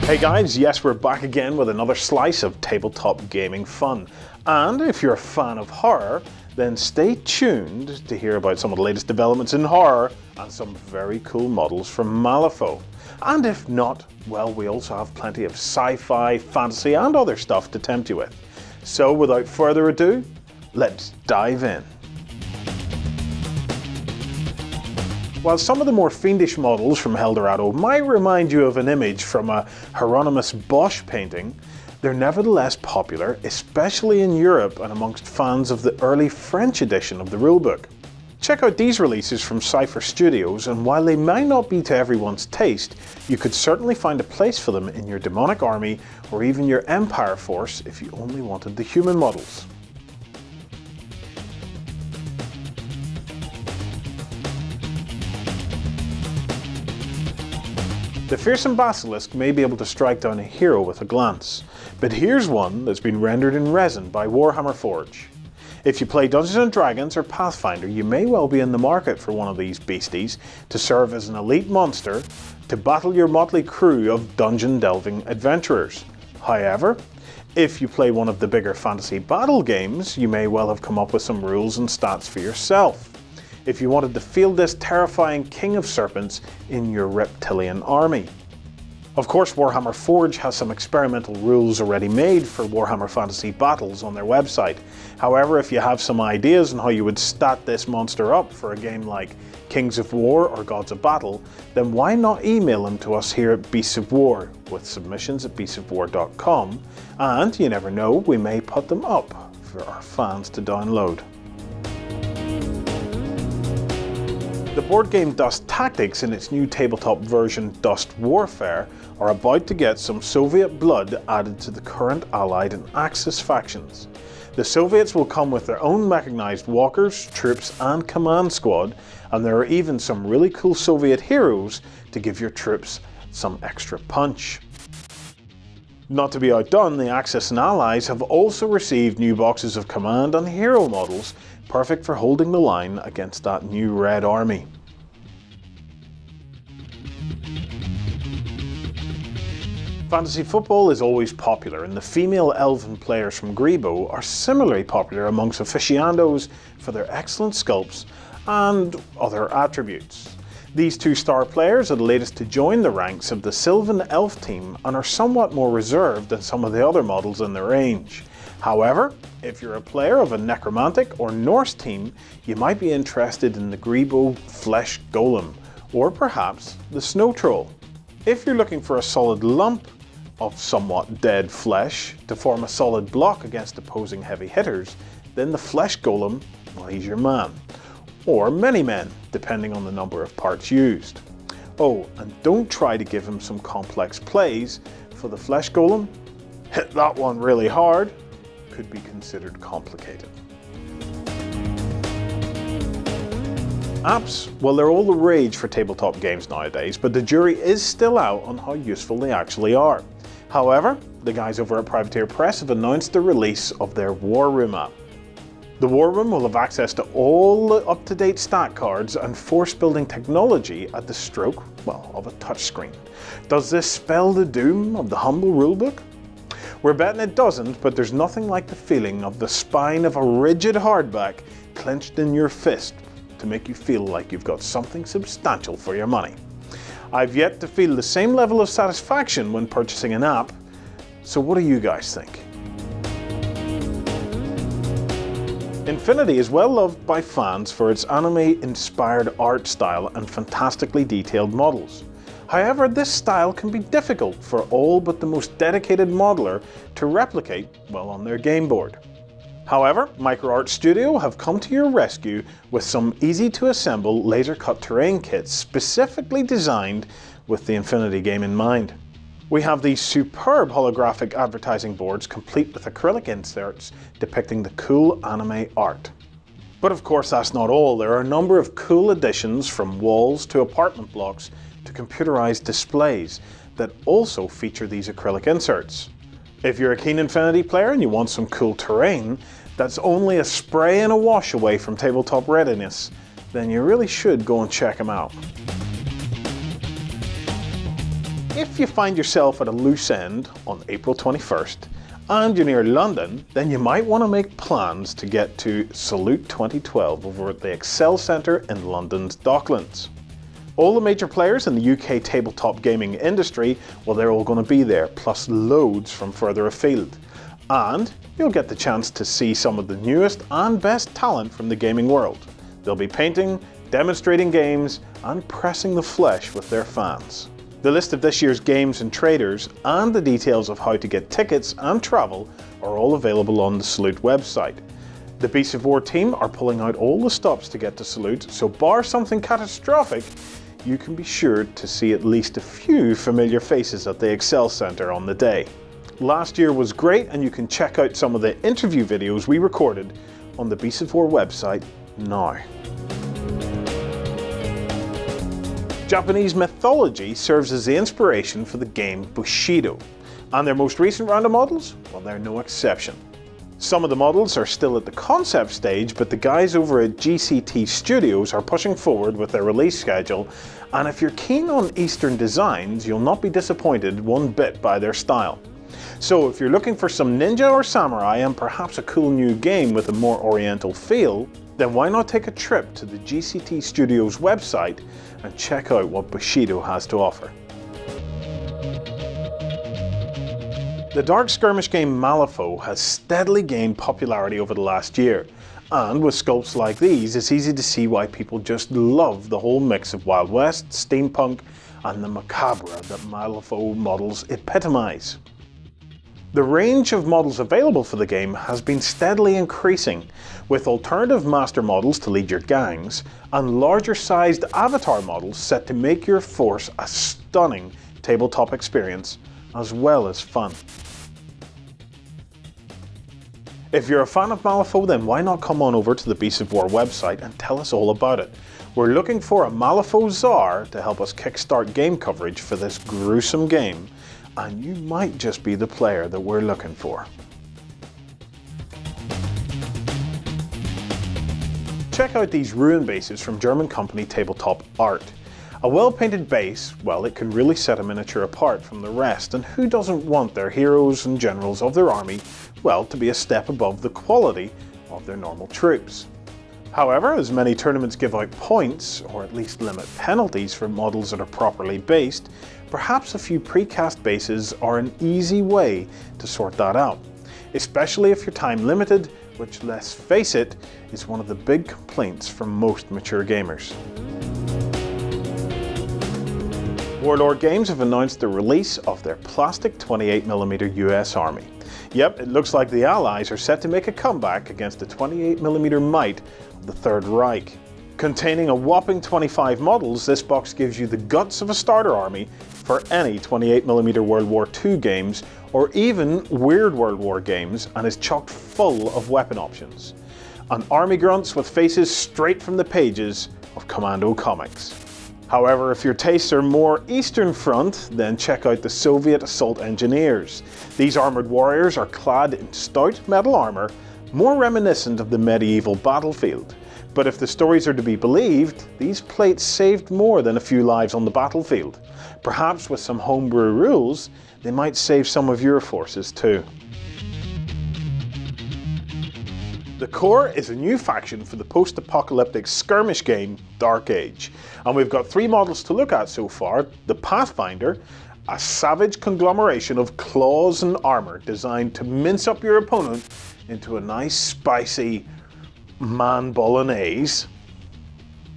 Hey guys, yes, we're back again with another slice of tabletop gaming fun. And if you're a fan of horror, then stay tuned to hear about some of the latest developments in horror and some very cool models from malifaux. And if not, well, we also have plenty of sci-fi, fantasy and other stuff to tempt you with. So without further ado, let's dive in. While some of the more fiendish models from Dorado might remind you of an image from a Hieronymus Bosch painting, they're nevertheless popular, especially in Europe and amongst fans of the early French edition of the rulebook. Check out these releases from Cypher Studios, and while they might not be to everyone's taste, you could certainly find a place for them in your demonic army or even your empire force if you only wanted the human models. The fearsome Basilisk may be able to strike down a hero with a glance, but here's one that's been rendered in resin by Warhammer Forge. If you play Dungeons & Dragons or Pathfinder, you may well be in the market for one of these beasties to serve as an elite monster to battle your motley crew of dungeon-delving adventurers. However, if you play one of the bigger fantasy battle games, you may well have come up with some rules and stats for yourself if you wanted to field this terrifying King of Serpents in your reptilian army. Of course, Warhammer Forge has some experimental rules already made for Warhammer Fantasy Battles on their website. However, if you have some ideas on how you would stat this monster up for a game like Kings of War or Gods of Battle, then why not email them to us here at Beasts of War with submissions at beastsofwar.com, and you never know, we may put them up for our fans to download. The board game Dust Tactics in its new tabletop version Dust Warfare are about to get some Soviet blood added to the current Allied and Axis factions. The Soviets will come with their own mechanized walkers, troops and command squad, and there are even some really cool Soviet heroes to give your troops some extra punch. Not to be outdone, the Axis and Allies have also received new boxes of command and hero models, perfect for holding the line against that new Red Army. Fantasy football is always popular, and the female elven players from Greebo are similarly popular amongst aficionados for their excellent sculpts and other attributes. These two star players are the latest to join the ranks of the Sylvan Elf team and are somewhat more reserved than some of the other models in their range. However, if you're a player of a Necromantic or Norse team, you might be interested in the Greebo Flesh Golem, or perhaps the Snow Troll. If you're looking for a solid lump of somewhat dead flesh to form a solid block against opposing heavy hitters, then the Flesh Golem, well, he's your man. Or many men, depending on the number of parts used. Oh, and don't try to give him some complex plays, for the Flesh Golem, hit that one really hard, could be considered complicated. Apps, well, they're all the rage for tabletop games nowadays, but the jury is still out on how useful they actually are. However, the guys over at Privateer Press have announced the release of their War Room app. The War Room will have access to all the up-to-date stat cards and force-building technology at the stroke, well, of a touchscreen. Does this spell the doom of the humble rulebook? We're betting it doesn't, but there's nothing like the feeling of the spine of a rigid hardback clenched in your fist to make you feel like you've got something substantial for your money. I've yet to feel the same level of satisfaction when purchasing an app, so what do you guys think? Infinity is well loved by fans for its anime-inspired art style and fantastically detailed models. However, this style can be difficult for all but the most dedicated modeler to replicate, well, on their game board. However, MicroArt Studio have come to your rescue with some easy-to-assemble laser-cut terrain kits specifically designed with the Infinity game in mind. We have these superb holographic advertising boards complete with acrylic inserts depicting the cool anime art. But of course that's not all. There are a number of cool additions from walls to apartment blocks to computerized displays that also feature these acrylic inserts. If you're a keen Infinity player and you want some cool terrain that's only a spray and a wash away from tabletop readiness, then you really should go and check them out. If you find yourself at a loose end on April 21st and you're near London, then you might want to make plans to get to Salute 2012 over at the Excel Centre in London's Docklands. All the major players in the UK tabletop gaming industry, well, they're all going to be there, plus loads from further afield. And you'll get the chance to see some of the newest and best talent from the gaming world. They'll be painting, demonstrating games, and pressing the flesh with their fans. The list of this year's games and traders and the details of how to get tickets and travel are all available on the Salute website. The Beasts of War team are pulling out all the stops to get to Salute, so bar something catastrophic, you can be sure to see at least a few familiar faces at the Excel Centre on the day. Last year was great, and you can check out some of the interview videos we recorded on the Beasts of War website now. Japanese mythology serves as the inspiration for the game Bushido, and their most recent round of models, well, they're no exception. Some of the models are still at the concept stage, but the guys over at GCT Studios are pushing forward with their release schedule, and if you're keen on Eastern designs, you'll not be disappointed one bit by their style. So if you're looking for some ninja or samurai and perhaps a cool new game with a more oriental feel, then why not take a trip to the GCT Studios website and check out what Bushido has to offer. The dark skirmish game malifaux has steadily gained popularity over the last year, and with sculpts like these, it's easy to see why people just love the whole mix of Wild West, steampunk, and the macabre that malifaux models epitomise. The range of models available for the game has been steadily increasing, with alternative master models to lead your gangs, and larger sized avatar models set to make your force a stunning tabletop experience, as well as fun. If you're a fan of malifaux, then why not come on over to the Beasts of War website and tell us all about it. We're looking for a malifaux czar to help us kickstart game coverage for this gruesome game, and you might just be the player that we're looking for. Check out these ruin bases from German company Tabletop Art. A well-painted base, well, it can really set a miniature apart from the rest, and who doesn't want their heroes and generals of their army, well, to be a step above the quality of their normal troops. However, as many tournaments give out points, or at least limit penalties for models that are properly based, perhaps a few precast bases are an easy way to sort that out, especially if you're time limited, which, let's face it, is one of the big complaints from most mature gamers. Warlord Games have announced the release of their plastic 28mm US Army. Yep, it looks like the Allies are set to make a comeback against the 28mm might of the Third Reich. Containing a whopping 25 models, this box gives you the guts of a starter army for any 28mm World War II games, or even weird World War games, and is chock full of weapon options. An army grunts with faces straight from the pages of Commando comics. However, if your tastes are more Eastern Front, then check out the Soviet Assault Engineers. These armoured warriors are clad in stout metal armour, more reminiscent of the medieval battlefield. But if the stories are to be believed, these plates saved more than a few lives on the battlefield. Perhaps with some homebrew rules, they might save some of your forces too. The Core is a new faction for the post-apocalyptic skirmish game Dark Age, and we've got 3 models to look at so far. The Pathfinder, a savage conglomeration of claws and armour designed to mince up your opponent into a nice spicy man bolognese.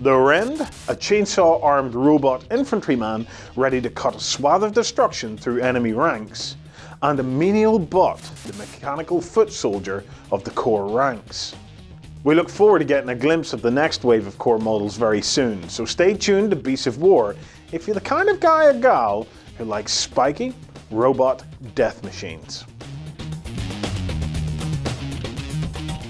The Rend, a chainsaw-armed robot infantryman ready to cut a swath of destruction through enemy ranks. And a menial bot, the mechanical foot soldier of the Core ranks. We look forward to getting a glimpse of the next wave of Core models very soon, so stay tuned to Beasts of War if you're the kind of guy or gal who likes spiky, robot death machines.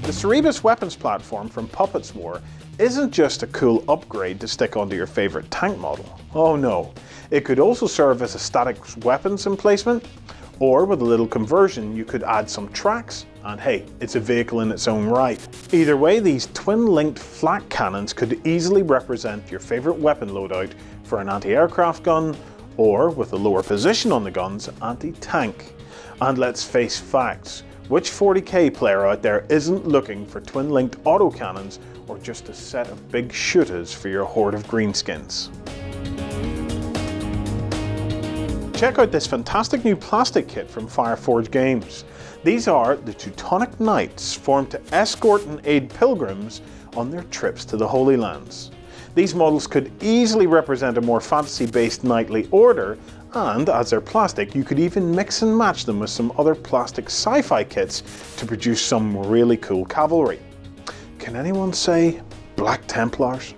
The Cerebus weapons platform from Puppets War isn't just a cool upgrade to stick onto your favourite tank model. Oh no, it could also serve as a static weapons emplacement, or with a little conversion you could add some tracks, and hey, it's a vehicle in its own right. Either way, these twin-linked flak cannons could easily represent your favourite weapon loadout for an anti-aircraft gun, or with a lower position on the guns, anti-tank. And let's face facts, which 40k player out there isn't looking for twin-linked autocannons or just a set of big shooters for your horde of greenskins? Check out this fantastic new plastic kit from Fireforge Games. These are the Teutonic Knights, formed to escort and aid pilgrims on their trips to the Holy Lands. These models could easily represent a more fantasy-based knightly order, and as they're plastic, you could even mix and match them with some other plastic sci-fi kits to produce some really cool cavalry. Can anyone say Black Templars?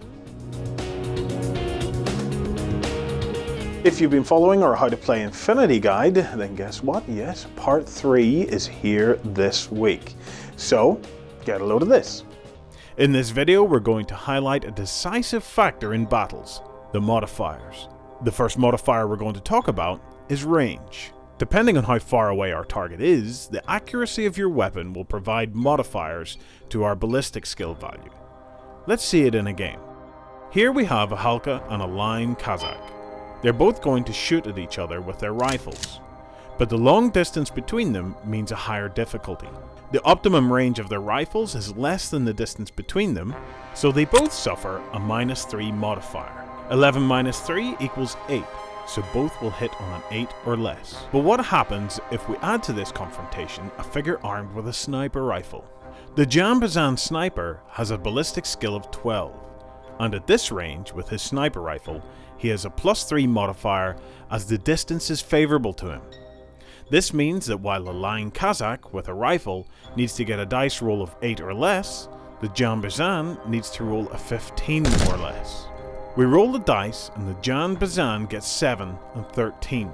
If you've been following our How to Play Infinity guide, then guess what? Yes, part 3 is here this week. So, get a load of this. In this video, we're going to highlight a decisive factor in battles, the modifiers. The first modifier we're going to talk about is range. Depending on how far away our target is, the accuracy of your weapon will provide modifiers to our ballistic skill value. Let's see it in a game. Here we have a Halka and a Line Kazakh. They're both going to shoot at each other with their rifles, but the long distance between them means a higher difficulty. The optimum range of their rifles is less than the distance between them, so they both suffer a -3 modifier. 11 minus 3 equals 8, so both will hit on an 8 or less. But what happens if we add to this confrontation a figure armed with a sniper rifle? The Jambazan sniper has a ballistic skill of 12, and at this range with his sniper rifle, he has a +3 modifier as the distance is favourable to him. This means that while a Line Kazakh with a rifle needs to get a dice roll of 8 or less, the Jambazan needs to roll a 15 or less. We roll the dice and the Jambazan gets 7 and 13,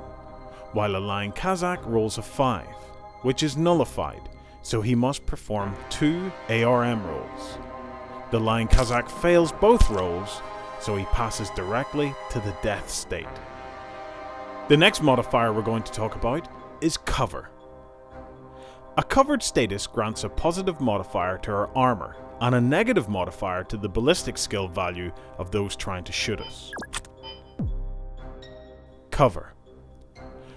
while a Line Kazakh rolls a 5, which is nullified, so he must perform 2 ARM rolls. The Line Kazakh fails both rolls, so he passes directly to the death state. The next modifier we're going to talk about is cover. A covered status grants a positive modifier to our armor and a negative modifier to the ballistic skill value of those trying to shoot us. Cover.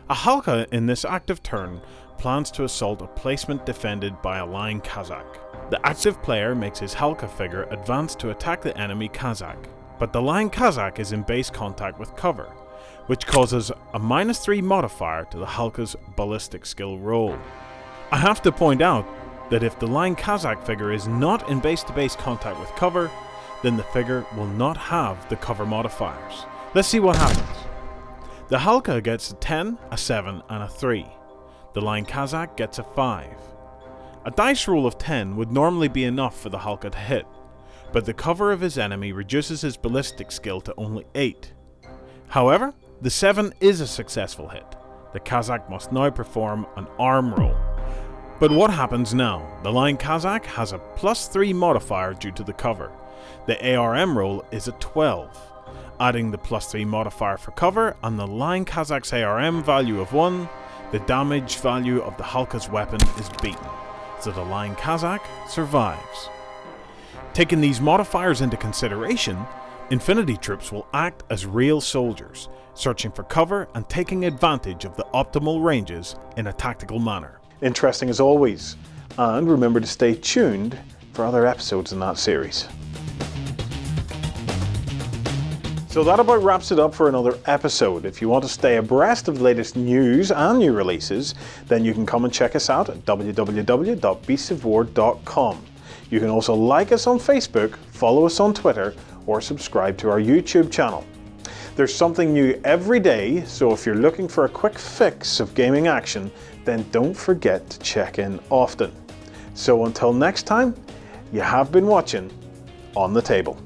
A Halka in this active turn plans to assault a placement defended by a Line Kazakh. The active player makes his Halka figure advance to attack the enemy Kazakh, but the Line Kazakh is in base contact with cover, which causes a -3 modifier to the Halka's ballistic skill roll. I have to point out that if the Line Kazakh figure is not in base-to-base contact with cover, then the figure will not have the cover modifiers. Let's see what happens. The Halka gets a 10, a 7 and a 3. The Line Kazakh gets a 5. A dice roll of 10 would normally be enough for the Halka to hit, but the cover of his enemy reduces his ballistic skill to only 8. However, the 7 is a successful hit. The Kazakh must now perform an arm roll. But what happens now? The Line Kazakh has a +3 modifier due to the cover. The ARM roll is a 12. Adding the +3 modifier for cover and the Line Kazakh's ARM value of 1, the damage value of the Halka's weapon is beaten, so the Line Kazakh survives. Taking these modifiers into consideration, Infinity troops will act as real soldiers, searching for cover and taking advantage of the optimal ranges in a tactical manner. Interesting as always, and remember to stay tuned for other episodes in that series. So that about wraps it up for another episode. If you want to stay abreast of the latest news and new releases, then you can come and check us out at www.beastsofwar.com. You can also like us on Facebook, follow us on Twitter, or subscribe to our YouTube channel. There's something new every day, so if you're looking for a quick fix of gaming action, then don't forget to check in often. So until next time, you have been watching On the Table.